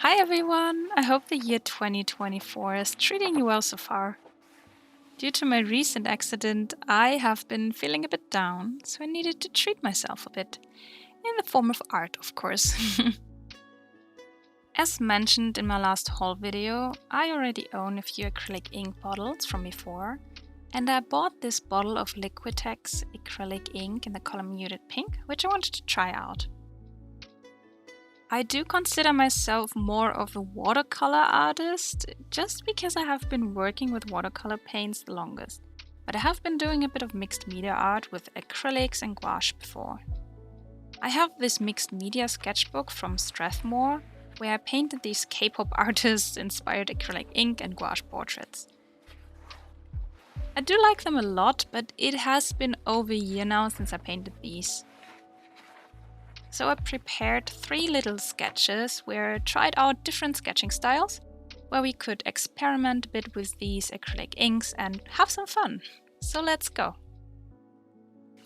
Hi everyone! I hope the year 2024 is treating you well so far. Due to my recent accident, I have been feeling a bit down, so I needed to treat myself a bit. In the form of art, of course. As mentioned in my last haul video, I already own a few acrylic ink bottles from before, and I bought this bottle of Liquitex acrylic ink in the color Muted Pink, which I wanted to try out. I do consider myself more of a watercolor artist, just because I have been working with watercolor paints the longest. But I have been doing a bit of mixed media art with acrylics and gouache before. I have this mixed media sketchbook from Strathmore, where I painted these K-pop artists inspired acrylic ink and gouache portraits. I do like them a lot, but it has been over a year now since I painted these. So I prepared 3 little sketches where I tried out different sketching styles, where we could experiment a bit with these acrylic inks and have some fun. So let's go!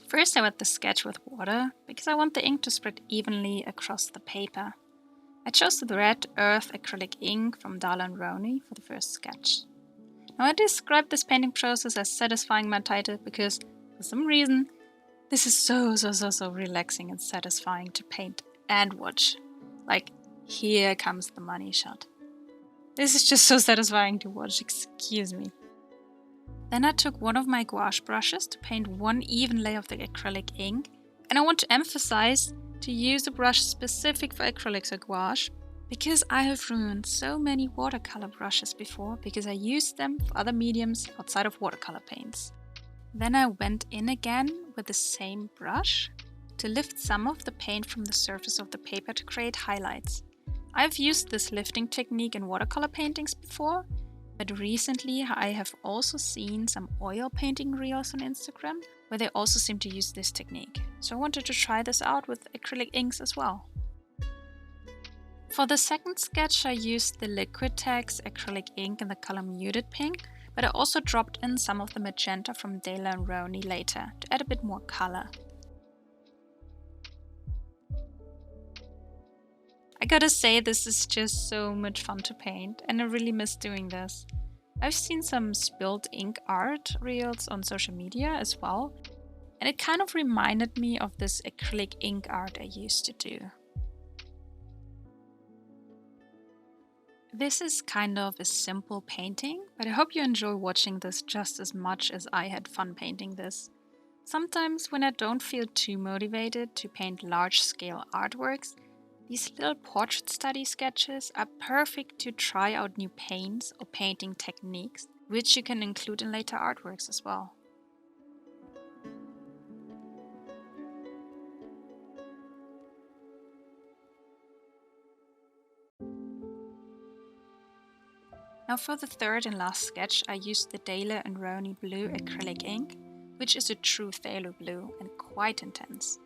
First I wet the sketch with water, because I want the ink to spread evenly across the paper. I chose the red earth acrylic ink from Rowney for the first sketch. Now I describe this painting process as satisfying my title because, for some reason, this is so relaxing and satisfying to paint and watch. Like, here comes the money shot. This is just so satisfying to watch, excuse me. Then I took one of my gouache brushes to paint one even layer of the acrylic ink, and I want to emphasize to use a brush specific for acrylics or gouache, because I have ruined so many watercolor brushes before because I used them for other mediums outside of watercolor paints. Then I went in again with the same brush to lift some of the paint from the surface of the paper to create highlights. I've used this lifting technique in watercolor paintings before, but recently I have also seen some oil painting reels on Instagram where they also seem to use this technique. So I wanted to try this out with acrylic inks as well. For the second sketch I used the Liquitex acrylic ink in the color Muted Pink, but I also dropped in some of the magenta from Rowney later to add a bit more color. I gotta say, this is just so much fun to paint and I really miss doing this. I've seen some spilled ink art reels on social media as well, and it kind of reminded me of this acrylic ink art I used to do. This is kind of a simple painting, but I hope you enjoy watching this just as much as I had fun painting this. Sometimes when I don't feel too motivated to paint large-scale artworks, these little portrait study sketches are perfect to try out new paints or painting techniques, which you can include in later artworks as well. Now for the third and last sketch I used the and Rowney blue acrylic ink, which is a true phthalo blue and quite intense.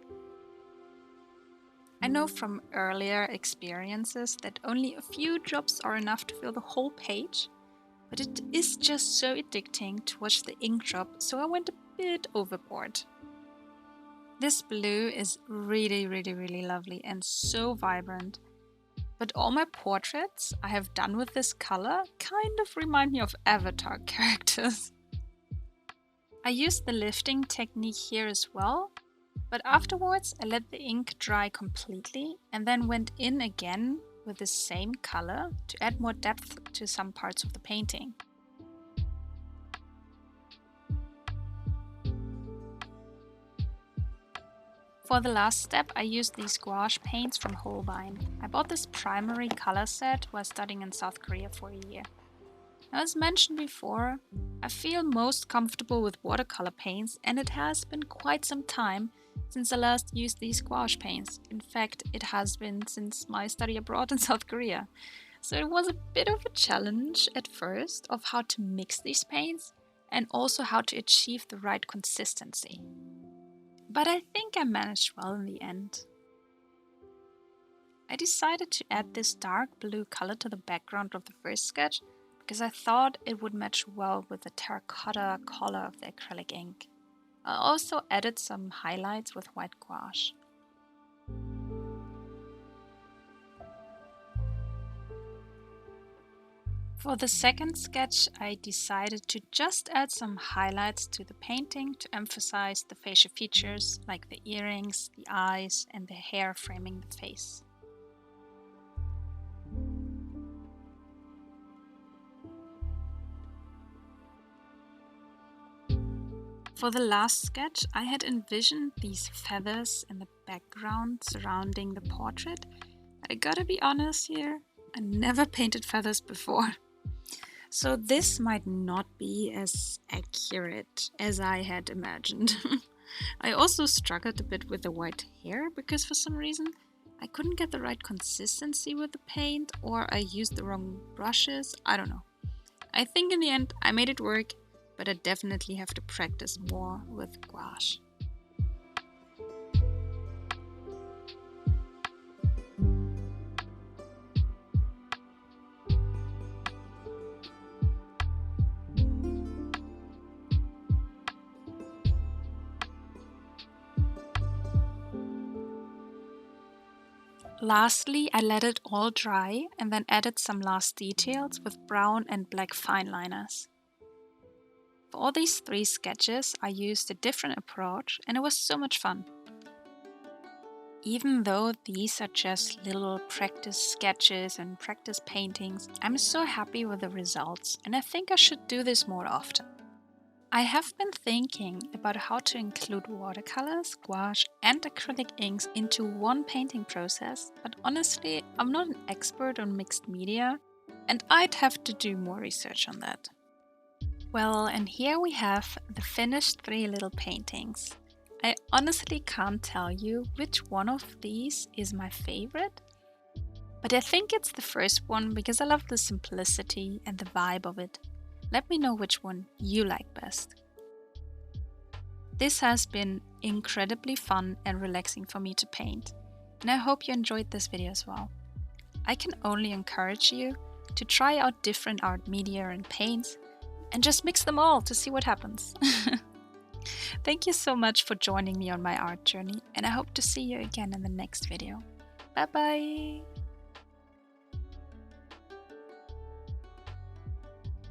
I know from earlier experiences that only a few drops are enough to fill the whole page, but it is just so addicting to watch the ink drop, so I went a bit overboard. This blue is really lovely and so vibrant. But all my portraits I have done with this color kind of remind me of Avatar characters. I used the lifting technique here as well, but afterwards I let the ink dry completely and then went in again with the same color to add more depth to some parts of the painting. For the last step, I used these gouache paints from Holbein. I bought this primary color set while studying in South Korea for a year. Now, as mentioned before, I feel most comfortable with watercolor paints, and it has been quite some time since I last used these gouache paints. In fact, it has been since my study abroad in South Korea. So it was a bit of a challenge at first of how to mix these paints and also how to achieve the right consistency. But I think I managed well in the end. I decided to add this dark blue color to the background of the first sketch because I thought it would match well with the terracotta color of the acrylic ink. I also added some highlights with white gouache. For the second sketch, I decided to just add some highlights to the painting to emphasize the facial features like the earrings, the eyes, and the hair framing the face. For the last sketch, I had envisioned these feathers in the background surrounding the portrait. I gotta be honest here, I never painted feathers before. So this might not be as accurate as I had imagined. I also struggled a bit with the white hair because for some reason I couldn't get the right consistency with the paint, or I used the wrong brushes, I don't know. I think in the end I made it work, but I definitely have to practice more with gouache. Lastly, I let it all dry and then added some last details with brown and black fineliners. For all these 3 sketches, I used a different approach and it was so much fun. Even though these are just little practice sketches and practice paintings, I'm so happy with the results and I think I should do this more often. I have been thinking about how to include watercolors, gouache and acrylic inks into one painting process, but honestly, I'm not an expert on mixed media and I'd have to do more research on that. Well, and here we have the finished 3 little paintings. I honestly can't tell you which one of these is my favorite, but I think it's the first one because I love the simplicity and the vibe of it. Let me know which one you like best. This has been incredibly fun and relaxing for me to paint, and I hope you enjoyed this video as well. I can only encourage you to try out different art media and paints and just mix them all to see what happens. Thank you so much for joining me on my art journey, and I hope to see you again in the next video. Bye bye!